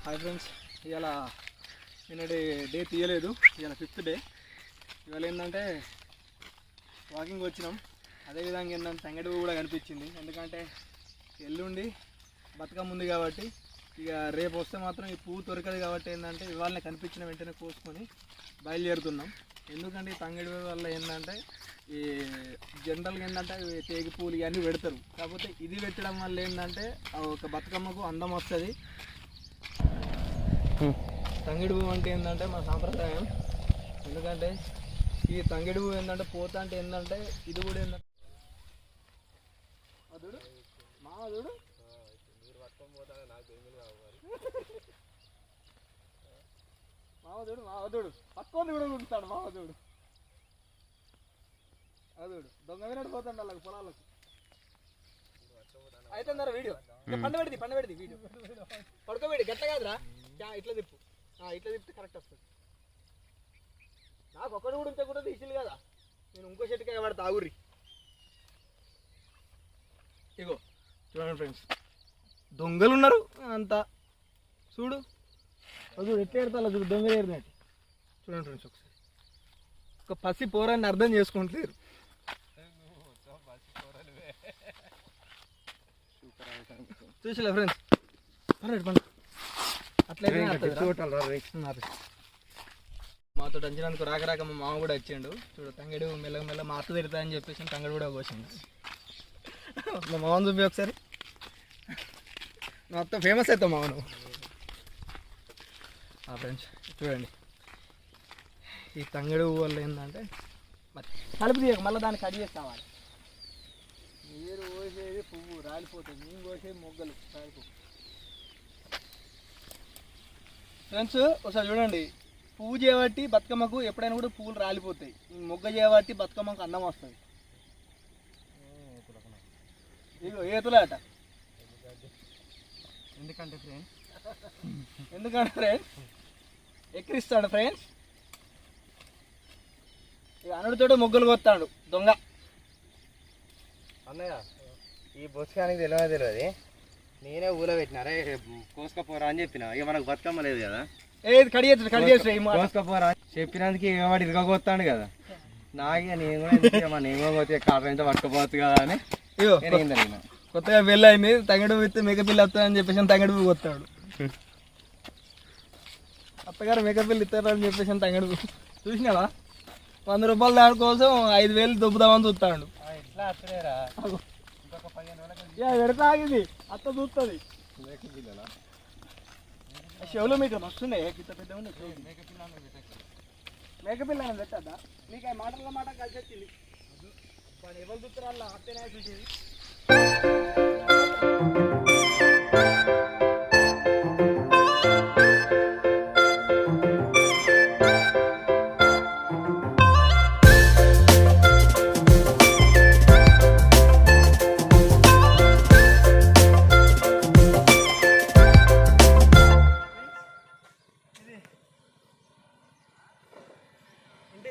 Hi friends, ఇవాళ నిన్నటి day తీయలేదు. ఇవాళ 5th డే. ఇవాళ ఏంటంటే వాకింగ్ వచ్చినాం. అదేవిధంగా ఏంటంటే తంగడి పువ్వు కూడా కనిపించింది. ఎందుకంటే ఎల్లుండి బతుకమ్మ ఉంది కాబట్టి ఇక రేపు వస్తే మాత్రం ఈ పువ్వు దొరకదు కాబట్టి ఏంటంటే ఇవాళనే కనిపించిన వెంటనే కోసుకొని బయలుదేరుతున్నాం. ఎందుకంటే ఈ తంగడి పువ్వు వల్ల ఏంటంటే ఈ జనరల్గా ఏంటంటే తేగి పూలు ఇవన్నీ పెడతారు. కాకపోతే ఇది పెట్టడం వల్ల ఏంటంటే ఒక బతుకమ్మకు అందం వస్తుంది. తంగడి పువ్వు అంటే ఏంటంటే మన సాంప్రదాయం. ఎందుకంటే ఈ తంగడి పువ్వు ఏంటంటే పోతా అంటే ఏంటంటే ఇది కూడా ఏంటంటే అదుడు మాదుడు మావదుడు మావదుడు పక్కోని కూడా ఉంటాడు. మావదుడు అదుడు దొంగ వినట్టు పోతాడు అలాగ పొలాలకు. అయితే వీడియో పండబెడిది వీడియో పడుకోబెడి గట్ల కాదురా, ఇట్లా తిప్పు, ఇట్లా తిప్పితే కరెక్ట్ వస్తుంది. నాకు ఒక్కడు కూడా ఉంటే కూడా తీసిల్లు కదా, నేను ఇంకో చెట్టుకాయ పడతా ఆగుర్రి. ఇగో చూడండి ఫ్రెండ్స్, దొంగలు ఉన్నారు అంతా. చూడు చూడు ఎట్లా ఎడతా చూడు, దొంగలు ఏరినట్టు. చూడండి ఫ్రెండ్స్, ఒకసారి ఒక పసి పోరాన్ని అర్థం చేసుకుంటలేరు. చూసిలే ఫ్రెండ్స్, అట్లయితే మాతో అంచినందుకు రాక మా మామ కూడా వచ్చిండు. చూడు తంగడు మెల్ల మా అత్త తిడతా అని చెప్పేసి తంగడు కూడా పోసిండు. మా మామని చూపి ఒకసారి, మా అత్త ఫేమస్ అవుతాం మామ నువ్వు. ఫ్రెండ్స్ చూడండి, ఈ తంగడు వల్ల ఏంటంటే కలుపు తీయక మళ్ళీ దాన్ని కట్ చేసి కావాలి. మీరు కోసేది పువ్వు రాలిపోతుంది, మేము కోసేది మొగ్గలు రాలిపో. ఫ్రెండ్స్ ఒకసారి చూడండి, పువ్వు చేయబట్టి బతుకమ్మకు ఎప్పుడైనా కూడా పువ్వులు రాలిపోతాయి. మొగ్గ చేయబట్టి బతుకమ్మకు అందం వస్తుంది. ఇగో ఏతులాట. ఎందుకంటే ఫ్రెండ్స్ ఎక్కిరిస్తాడు ఫ్రెండ్స్. ఇక అనుడితోటి మొగ్గలు కొత్తాడు దొంగ. అన్నయ్య ఈ బొచ్చుకానికి తెలియదు, నేనే ఊళ్ళో పెట్టినారే కోసుకపోరా అని చెప్పిన. ఇక మనకు బతుకమ్మ లేదు కదా, ఏది కడిగేసి కోసుకపోరా చెప్పినందుకు వాడు ఇరగొత్తాడు కదా. నాకే నేను కూడా పోతే కాటన్ అయితే పట్టుకపోవచ్చు కదా అని కొత్తగా పెళ్ళయింది. తంగడు పోతే మేకపిల్లి వస్తాయని చెప్పేసి తంగడు పువ్వు కొత్తాడు. అత్తగారు మేకపిల్లి ఇస్తారని చెప్పేసి తంగడు పువ్వు చూసినావా. 100 రూపాయలు దాని కోసం 5,000 దొబ్బుదామని చూస్తాడు. పెడతా ఆగింది, అత్త చూస్తుంది. చెవులు మీకు వస్తున్నాయి, ఇంత పెద్ద మేకపిల్ల పెట్టద్దా మీకు మాటల మాట కలిసి వచ్చింది. ఎవరు చూస్తారు అలా అత్తనే చూసేది.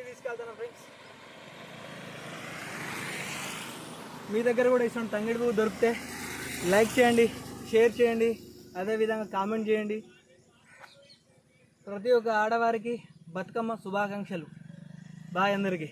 తీసుకెళ్తాను ఫ్రెండ్స్. మీ దగ్గర కూడా ఇష్టం తంగడి పువ్వు దొరికితే లైక్ చేయండి, షేర్ చేయండి, అదేవిధంగా కామెంట్ చేయండి. ప్రతి ఒక్క ఆడవారికి బతుకమ్మ శుభాకాంక్షలు. బాయ్ అందరికీ.